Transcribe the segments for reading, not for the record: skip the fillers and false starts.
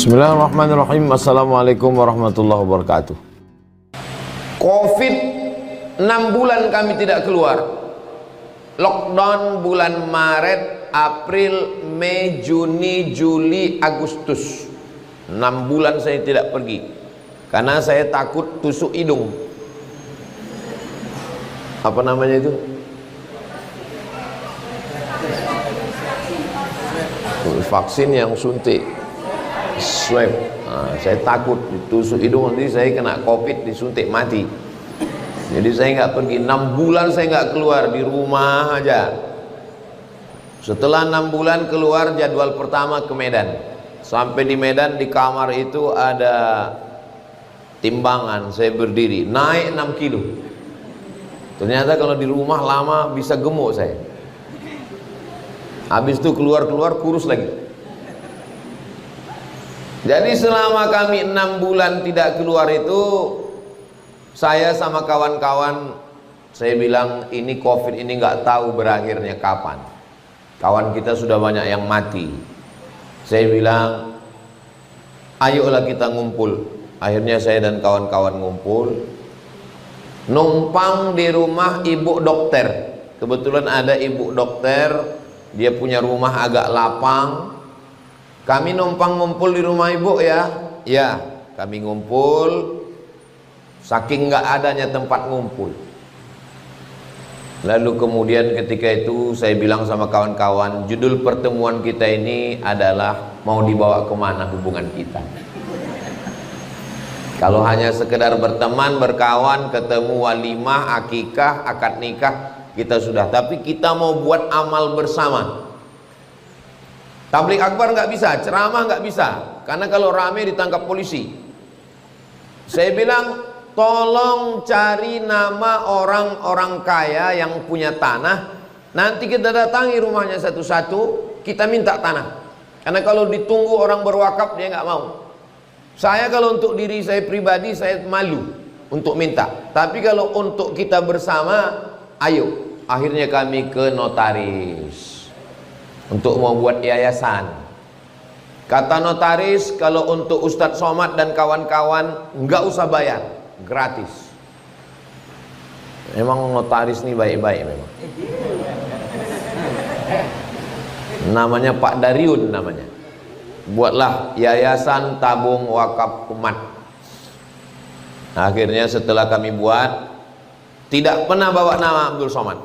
Bismillahirrahmanirrahim. Assalamualaikum warahmatullahi wabarakatuh. Covid 6 bulan kami tidak keluar. Lockdown bulan Maret, April, Mei, Juni, Juli, Agustus. 6 bulan saya tidak pergi karena saya takut tusuk hidung. Apa namanya itu? Vaksin yang suntik, swab. Nah, saya takut ditusuk hidung, nanti saya kena covid, disuntik mati. Jadi saya nggak pergi. 6 bulan saya nggak keluar, di rumah aja. Setelah 6 bulan keluar, jadwal pertama ke Medan. Sampai di Medan, di kamar itu ada timbangan, saya berdiri naik 6 kilo. Ternyata kalau di rumah lama bisa gemuk saya. Habis itu keluar kurus lagi. Jadi selama kami 6 bulan tidak keluar itu, saya sama kawan-kawan, saya bilang ini covid ini nggak tahu berakhirnya kapan. Kawan kita sudah banyak yang mati. Saya bilang ayolah kita ngumpul. Akhirnya saya dan kawan-kawan ngumpul, numpang di rumah ibu dokter. Kebetulan ada ibu dokter, dia punya rumah agak lapang. Kami numpang ngumpul di rumah ibu ya. Ya, kami ngumpul. Saking nggak adanya tempat ngumpul. Lalu kemudian ketika itu saya bilang sama kawan-kawan, judul pertemuan kita ini adalah mau dibawa kemana hubungan kita. Kalau hanya sekedar berteman, berkawan, ketemu walimah, akikah, akad nikah, kita sudah. Tapi kita mau buat amal bersama. Tabligh akbar nggak bisa, ceramah nggak bisa, karena kalau rame ditangkap polisi. Saya bilang, tolong cari nama orang-orang kaya yang punya tanah. Nanti kita datangi rumahnya satu-satu, kita minta tanah. Karena kalau ditunggu orang berwakaf, dia nggak mau. Saya kalau untuk diri saya pribadi, saya malu untuk minta. Tapi kalau untuk kita bersama, ayo. Akhirnya kami ke notaris untuk membuat yayasan. Kata notaris, kalau untuk Ustadz Somad dan kawan-kawan nggak usah bayar, gratis. Memang notaris ini baik-baik memang. Namanya Pak Dariun namanya. Buatlah yayasan tabung wakaf umat. Akhirnya setelah kami buat, tidak pernah bawa nama Abdul Somad.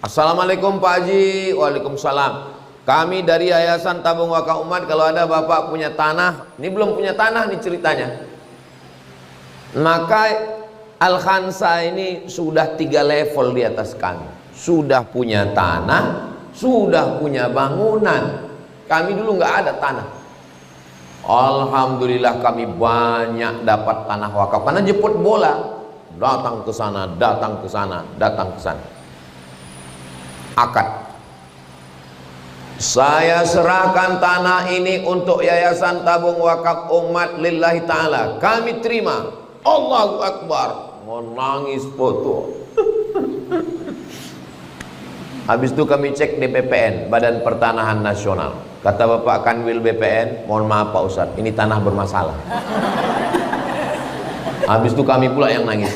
Assalamualaikum Pak Haji. Waalaikumsalam. Kami dari Yayasan Tabung Wakaf Umat, kalau ada bapak punya tanah, ini belum punya tanah nih ceritanya. Maka Al-Khansa ini sudah 3 level di atas kami. Sudah punya tanah, sudah punya bangunan. Kami dulu nggak ada tanah. Alhamdulillah kami banyak dapat tanah wakaf karena jemput bola. Datang ke sana, datang ke sana, datang ke sana. Akad. Saya serahkan tanah ini untuk Yayasan Tabung Wakaf Umat lillahi ta'ala. Kami terima. Allahu Akbar. Menangis foto. Habis itu kami cek di BPN, Badan Pertanahan Nasional. Kata Bapak Kanwil BPN, mohon maaf Pak Ustadz, ini tanah bermasalah. Habis itu kami pula yang nangis.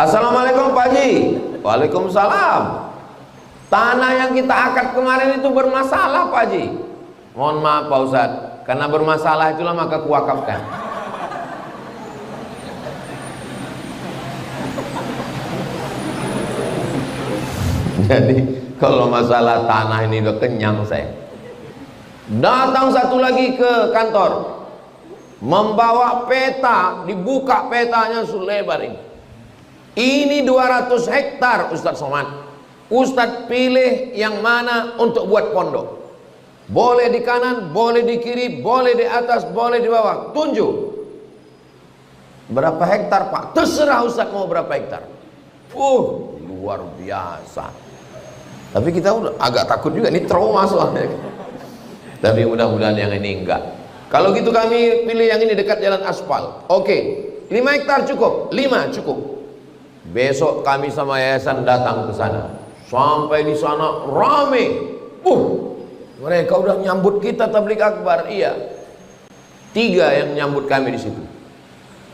Assalamualaikum Pak Haji. Waalaikumsalam. Tanah yang kita akad kemarin itu bermasalah Pak Haji. Mohon maaf Pak Ustadz, karena bermasalah itulah maka kuwakafkan. Jadi kalau masalah tanah ini udah kenyang saya. Datang satu lagi ke kantor, membawa peta, dibuka petanya selebar ini. Ini 200 hektar Ustadz Somad. Ustadz pilih yang mana untuk buat pondok. Boleh di kanan, boleh di kiri, boleh di atas, boleh di bawah. Tunjuk. Berapa hektar Pak? Terserah Ustadz mau berapa hektar. Luar biasa. Tapi kita udah agak takut juga, ini trauma soalnya. Tapi mudah-mudahan yang ini enggak. Kalau gitu kami pilih yang ini dekat jalan aspal. Oke, 5 hektar cukup? 5 cukup. Besok kami sama yayasan datang ke sana. Sampai di sana rame. Mereka udah nyambut kita tabligh akbar. Iya. 3 yang nyambut kami di situ.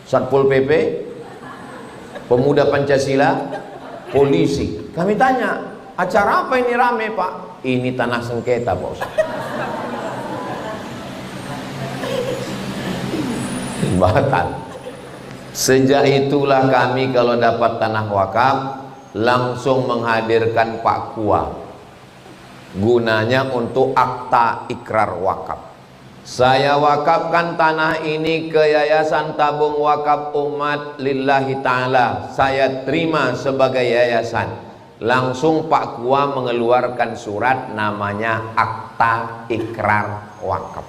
Satpol PP, Pemuda Pancasila, polisi. Kami tanya, acara apa ini rame Pak? Ini tanah sengketa Pak Ustaz. Batal. Sejak itulah kami kalau dapat tanah wakaf langsung menghadirkan Pak Kua, gunanya untuk akta ikrar wakaf. Saya wakafkan tanah ini ke Yayasan Tabung Wakaf Umat Lillahi Ta'ala. Saya terima sebagai yayasan. Langsung Pak Kua mengeluarkan surat namanya akta ikrar wakaf.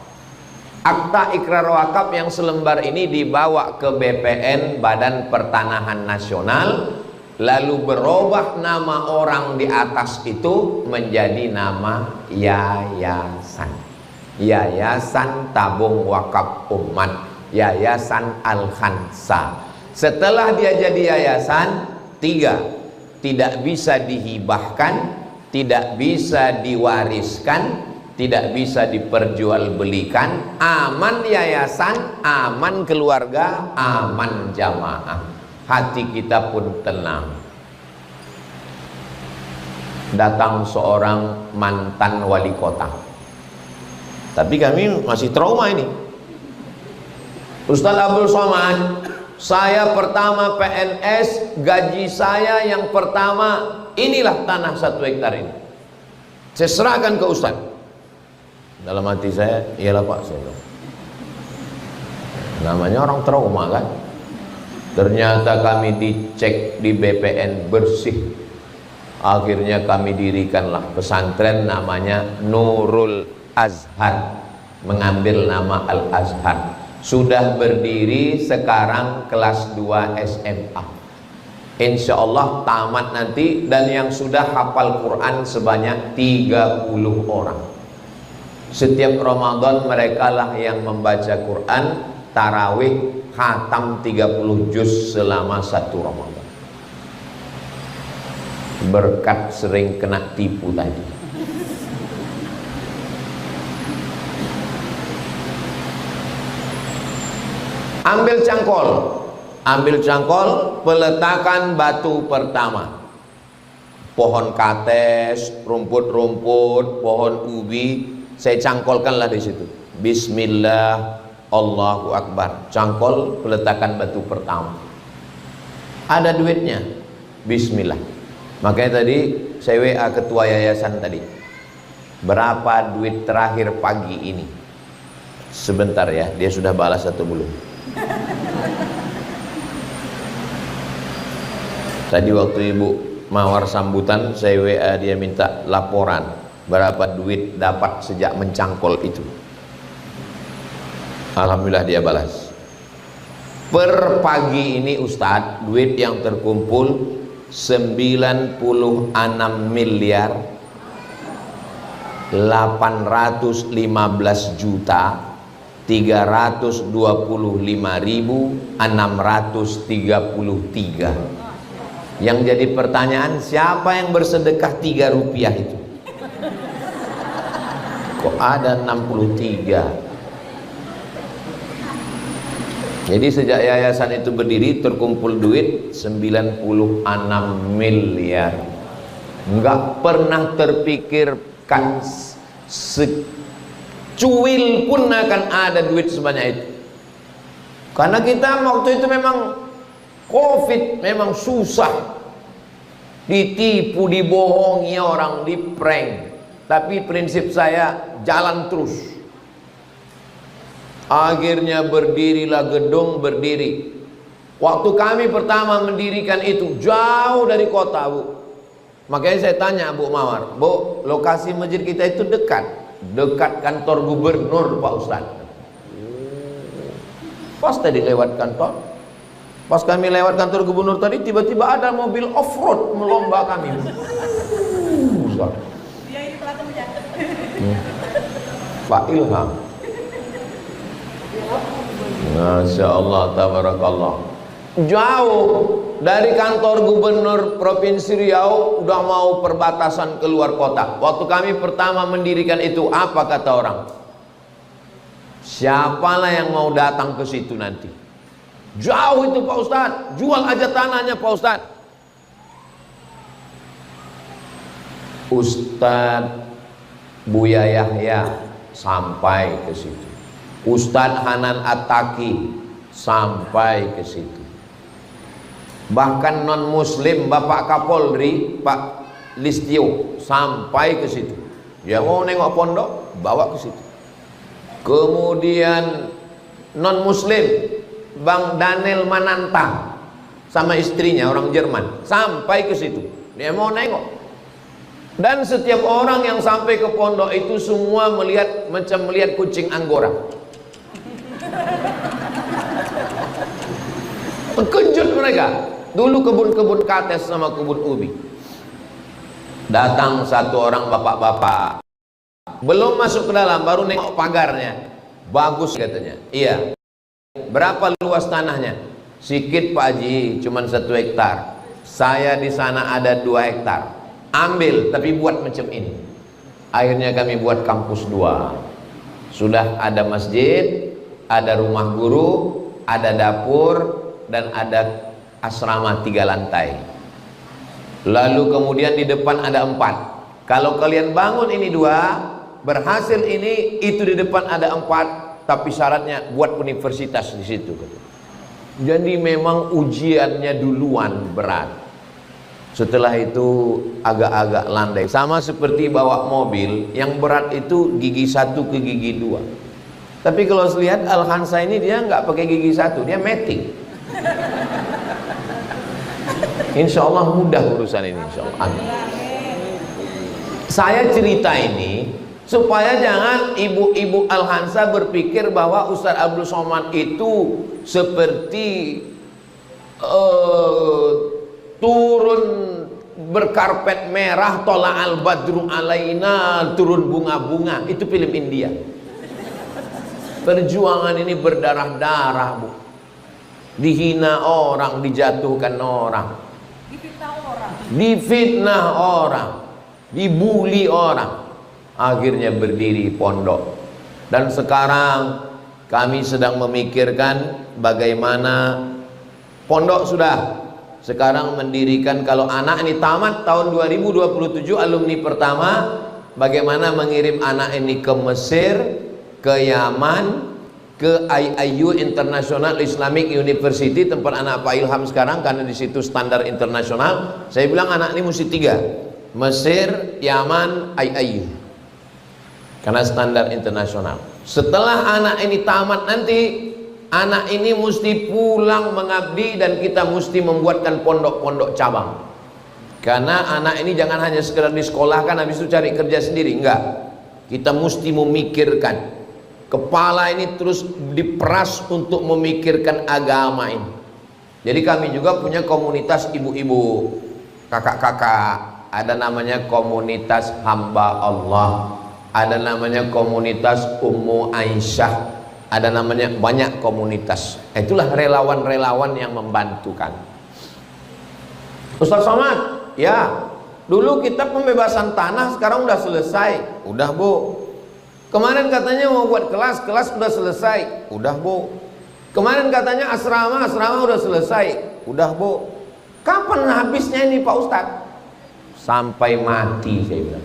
Akta ikrar wakaf yang selembar ini dibawa ke BPN, Badan Pertanahan Nasional, lalu berubah nama orang di atas itu menjadi nama yayasan. Yayasan Tabung Wakaf Umat, Yayasan Al-Khansa. Setelah dia jadi yayasan, 3, tidak bisa dihibahkan, tidak bisa diwariskan, tidak bisa diperjualbelikan. Aman yayasan, aman keluarga, aman jamaah. Hati kita pun tenang. Datang seorang mantan wali kota, tapi kami masih trauma ini. Ustaz Abdul Somad, saya pertama PNS, gaji saya yang pertama inilah tanah 1 hektar ini. Saya serahkan ke Ustaz. Dalam hati saya, iyalah Pak, saya bilang. Namanya orang trauma kan. Ternyata kami dicek di BPN bersih. Akhirnya kami dirikanlah pesantren namanya Nurul Azhar, mengambil nama Al-Azhar. Sudah berdiri sekarang kelas 2 SMA. Insya Allah tamat nanti, dan yang sudah hafal Quran sebanyak 30 orang. Setiap Ramadan mereka lah yang membaca Quran, tarawih, khatam 30 juz selama 1 Ramadan. Berkat sering kena tipu tadi. Ambil cangkol, peletakan batu pertama. Pohon kates, rumput-rumput, pohon ubi, saya cangkolkanlah di situ. Bismillah, Allahu Akbar. Cangkol, peletakan batu pertama. Ada duitnya. Bismillah. Makanya tadi saya WA ketua yayasan tadi. Berapa duit terakhir pagi ini? Sebentar ya, dia sudah balas atau belum? Tadi waktu Ibu Mawar sambutan, saya WA dia minta laporan berapa duit dapat sejak mencangkol itu. Alhamdulillah dia balas. Per pagi ini Ustadz, duit yang terkumpul 96 miliar 815 juta 325.633. Yang jadi pertanyaan, siapa yang bersedekah 3 rupiah itu? Kok ada 63? Jadi sejak yayasan itu berdiri terkumpul duit 96 miliar. Enggak pernah terpikirkan secuil pun akan ada duit sebanyak itu. Karena kita waktu itu memang Covid, memang susah, ditipu, dibohongi orang, diprank. Tapi prinsip saya jalan terus. Akhirnya berdirilah gedung, berdiri. Waktu kami pertama mendirikan itu jauh dari kota, Bu. Makanya saya tanya Bu Mawar, Bu, lokasi masjid kita itu dekat kantor gubernur Pak Ustadz. Pas tadi lewat kantor, pas kami lewat kantor gubernur tadi, tiba-tiba ada mobil off-road melomba kami. Dia ini pelakunya. Pak Ilham. Masya Allah, tabarakallah. Jauh Dari kantor gubernur Provinsi Riau udah mau perbatasan keluar kota. Waktu kami pertama mendirikan itu, apa kata orang? Siapalah yang mau datang ke situ nanti? Jauh itu Pak Ustadz, jual aja tanahnya Pak Ustadz. Ustadz Buya Yahya sampai ke situ. Ustadz Hanan Attaqi sampai ke situ. Bahkan non muslim Bapak Kapolri Pak Listio sampai ke situ. Dia mau nengok pondok, bawa ke situ. Kemudian non muslim Bang Daniel Mananta sama istrinya orang Jerman sampai ke situ. Dia mau nengok. Dan setiap orang yang sampai ke pondok itu semua melihat macam melihat kucing Anggora. Terkejut mereka. Dulu kebun-kebun kates sama kebun ubi. Datang satu orang bapak-bapak, belum masuk ke dalam, baru nengok pagarnya. Bagus katanya. Iya. Berapa luas tanahnya? Sikit Pak Haji, cuman 1 hektar. Saya di sana ada 2 hektar. Ambil, tapi buat macam ini. Akhirnya kami buat kampus 2. Sudah ada masjid, ada rumah guru, ada dapur, dan ada asrama 3 lantai. Lalu kemudian di depan ada 4. Kalau kalian bangun ini 2, berhasil ini, itu di depan ada 4, tapi syaratnya buat universitas di situ. Jadi memang ujiannya duluan berat. Setelah itu agak-agak landai. Sama seperti bawa mobil, yang berat itu gigi 1 ke gigi 2. Tapi kalau lihat Al-Hansa ini dia nggak pakai gigi 1, dia matic. Insya Allah mudah urusan ini, insya Allah. Amin. Saya cerita ini supaya jangan ibu-ibu Al-Hansa berpikir bahwa Ustaz Abdul Somad itu seperti turun berkarpet merah, tola al badru alaina, turun bunga-bunga. Itu film India. Perjuangan ini berdarah-darah, Bu. Dihina orang, dijatuhkan orang, difitnah orang, dibully orang, akhirnya berdiri pondok. Dan sekarang kami sedang memikirkan bagaimana pondok sudah, sekarang mendirikan, kalau anak ini tamat tahun 2027 alumni pertama, bagaimana mengirim anak ini ke Mesir, ke Yaman, ke IIU International Islamic University, tempat anak Pak Ilham sekarang, karena di situ standar internasional. Saya bilang anak ini mesti 3, Mesir, Yaman, IIU, karena standar internasional. Setelah anak ini tamat nanti, anak ini mesti pulang mengabdi, dan kita mesti membuatkan pondok-pondok cabang. Karena anak ini jangan hanya sekedar disekolahkan habis itu cari kerja sendiri, enggak. Kita mesti memikirkan. Kepala ini terus diperas untuk memikirkan agama ini. Jadi kami juga punya komunitas ibu-ibu, kakak-kakak. Ada namanya komunitas hamba Allah, ada namanya komunitas Ummu Aisyah, ada namanya banyak komunitas. Itulah relawan-relawan yang membantukan. Ustaz Somad, ya, dulu kita pembebasan tanah, sekarang udah selesai. Udah, Bu. Kemarin katanya mau buat kelas, kelas udah selesai. Udah, Bu. Kemarin katanya asrama, asrama udah selesai. Udah, Bu. Kapan habisnya ini Pak Ustadz? Sampai mati, saya bilang.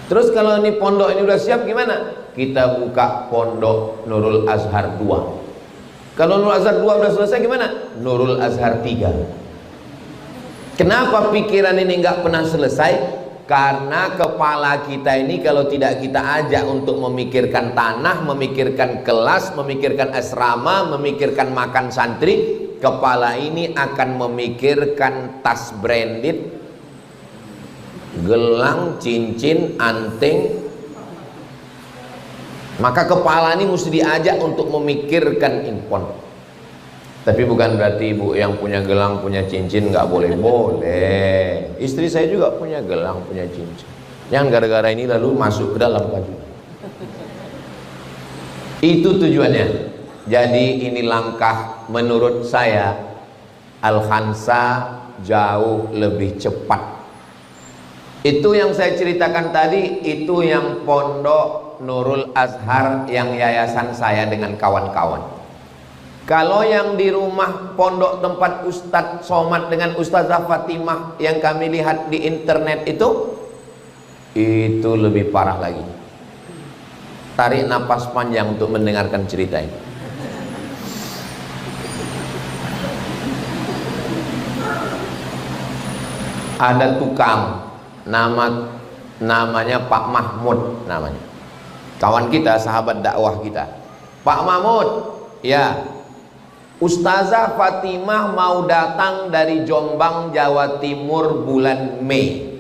Terus kalau ini pondok ini udah siap gimana? Kita buka pondok Nurul Azhar 2. Kalau Nurul Azhar 2 udah selesai gimana? Nurul Azhar 3. Kenapa pikiran ini nggak pernah selesai? Karena kepala kita ini kalau tidak kita ajak untuk memikirkan tanah, memikirkan kelas, memikirkan asrama, memikirkan makan santri, kepala ini akan memikirkan tas branded, gelang, cincin, anting. Maka kepala ini mesti diajak untuk memikirkan pondok. Tapi bukan berarti ibu yang punya gelang, punya cincin nggak boleh. Boleh. Istri saya juga punya gelang, punya cincin. Yang gara-gara ini lalu masuk ke dalam baju. Itu tujuannya. Jadi ini langkah menurut saya Al-Khansa jauh lebih cepat. Itu yang saya ceritakan tadi, itu yang Pondok Nurul Azhar, yang yayasan saya dengan kawan-kawan. Kalau yang di rumah pondok tempat Ustadz Somad dengan Ustazah Fatimah yang kami lihat di internet itu lebih parah lagi. Tarik napas panjang untuk mendengarkan cerita ini. Ada tukang namanya Pak Mahmud namanya. Kawan kita, sahabat dakwah kita. Pak Mahmud, ya. Ustazah Fatimah mau datang dari Jombang, Jawa Timur bulan Mei.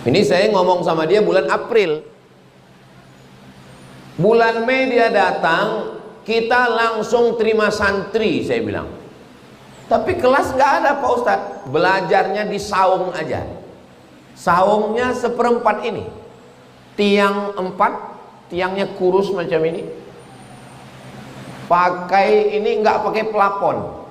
Ini saya ngomong sama dia bulan April. Bulan Mei dia datang, kita langsung terima santri, saya bilang. Tapi kelas nggak ada Pak Ustadz, belajarnya di saung aja. Saungnya seperempat ini, tiang 4, tiangnya kurus macam ini. Pakai ini nggak pakai plafon,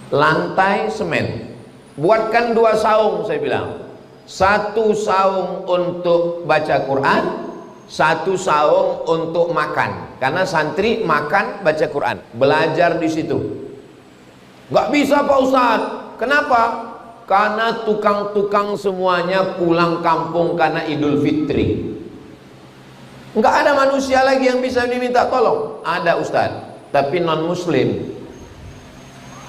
lantai semen. Buatkan 2 saung, saya bilang. 1 saung untuk baca Quran, 1 saung untuk makan. Karena santri makan baca Quran, belajar di situ. Gak bisa Pak Ustadz. Kenapa? Karena tukang-tukang semuanya pulang kampung karena Idul Fitri. Gak ada manusia lagi yang bisa diminta tolong. Ada Ustadz, tapi non muslim.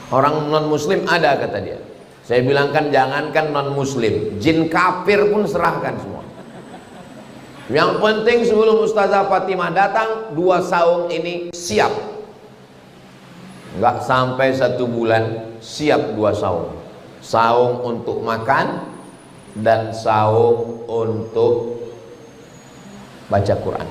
Orang non muslim ada, kata dia. Saya bilangkan jangankan non muslim, jin kafir pun serahkan semua. Yang penting sebelum Ustazah Fatimah datang, 2 saung ini siap. Nggak sampai 1 bulan siap 2 saung. Saung untuk makan dan saung untuk baca Quran.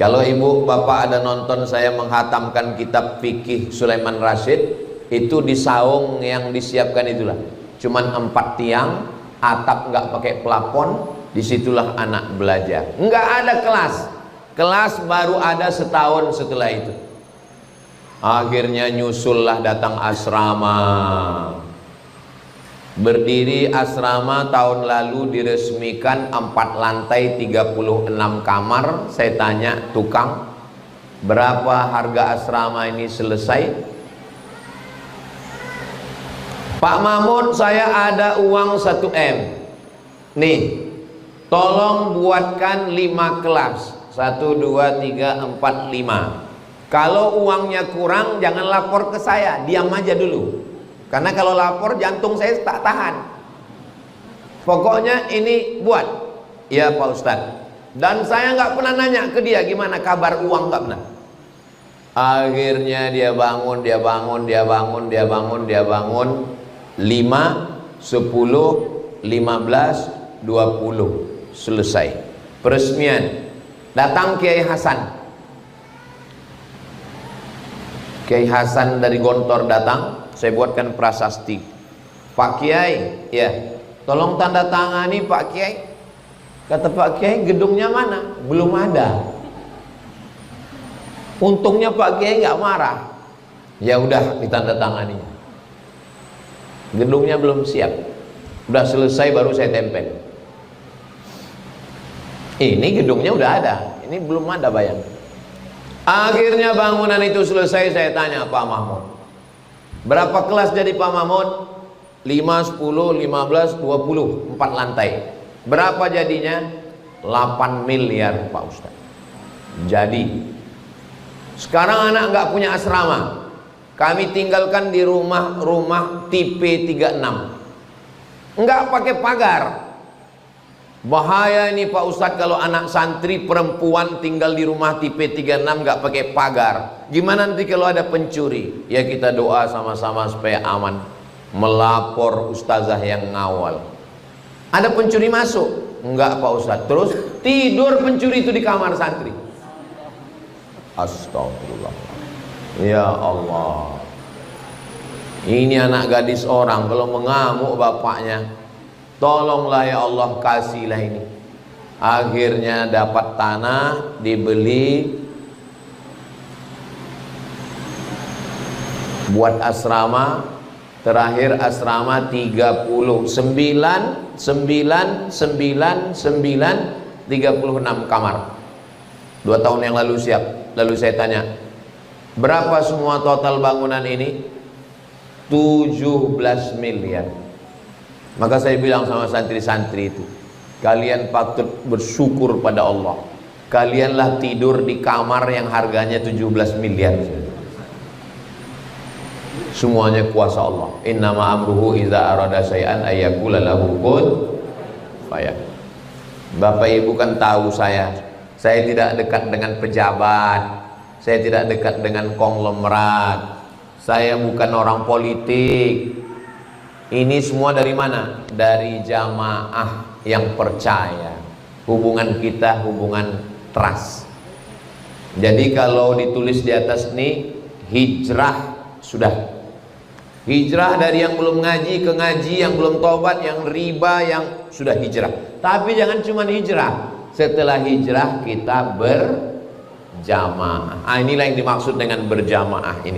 Kalau ibu bapak ada nonton saya menghatamkan kitab fikih Sulaiman Rasyid, itu di saung yang disiapkan itulah. Cuman 4 tiang, atap nggak pakai plafon, disitulah anak belajar. Nggak ada kelas. Kelas baru ada setahun setelah itu. Akhirnya nyusullah datang asrama. Berdiri asrama tahun lalu diresmikan 4 lantai 36 kamar. Saya tanya tukang, berapa harga asrama ini selesai? Pak Mahmud, saya ada uang 1 M. Nih, tolong buatkan 5 kelas. 1, 2, 3, 4, 5. Kalau uangnya kurang jangan lapor ke saya, diam aja dulu. Karena kalau lapor jantung saya tak tahan. Pokoknya ini buat. Ya Pak Ustadz. Dan saya nggak pernah nanya ke dia gimana kabar uang, nggak pernah. Akhirnya dia bangun, dia bangun, dia bangun, dia bangun, dia bangun. 5, 10, 15, 20 selesai. Peresmian. Datang Kiai Hasan. Kiai Hasan dari Gontor datang, saya buatkan prasasti. Pak Kiai, ya, tolong tanda tangani Pak Kiai. Kata Pak Kiai, gedungnya mana? Belum ada. Untungnya Pak Kiai nggak marah. Ya udah, ditandatangani. Gedungnya belum siap. Udah selesai baru saya tempel. Ini gedungnya udah ada, ini belum ada, bayang. Akhirnya bangunan itu selesai, saya tanya Pak Mahmud, berapa kelas jadi Pak Mahmud? 5, 10, 15, 20, 4 lantai. Berapa jadinya? 8 miliar Pak Ustaz. Jadi sekarang anak nggak punya asrama, kami tinggalkan di rumah tipe 36, nggak pakai pagar. Bahaya ini Pak Ustadz kalau anak santri perempuan tinggal di rumah tipe 36 nggak pakai pagar. Gimana nanti kalau ada pencuri? Ya kita doa sama-sama supaya aman. Melapor ustazah yang ngawal. Ada pencuri masuk? Enggak Pak Ustadz. Terus tidur pencuri itu di kamar santri. Astagfirullah. Ya Allah. Ini anak gadis orang kalau mengamuk bapaknya, tolonglah ya Allah, kasihlah ini. Akhirnya dapat tanah, dibeli buat asrama, terakhir asrama 36 kamar. 2 tahun yang lalu siap. Lalu saya tanya, berapa semua total bangunan ini? 17 miliar. Maka saya bilang sama santri-santri itu, kalian patut bersyukur pada Allah. Kalianlah tidur di kamar yang harganya 17 miliar. Semuanya kuasa Allah. Innama amruhu idza arada syai'an ayyaqula lahu kun fayakun. Bapak Ibu kan tahu saya tidak dekat dengan pejabat, saya tidak dekat dengan konglomerat, saya bukan orang politik. Ini semua dari mana? Dari jamaah yang percaya. Hubungan kita hubungan trust. Jadi kalau ditulis di atas ini hijrah, sudah hijrah dari yang belum ngaji ke ngaji, yang belum tobat, yang riba, yang sudah hijrah. Tapi jangan cuma hijrah, setelah hijrah kita berjamaah. Inilah yang dimaksud dengan berjamaah ini.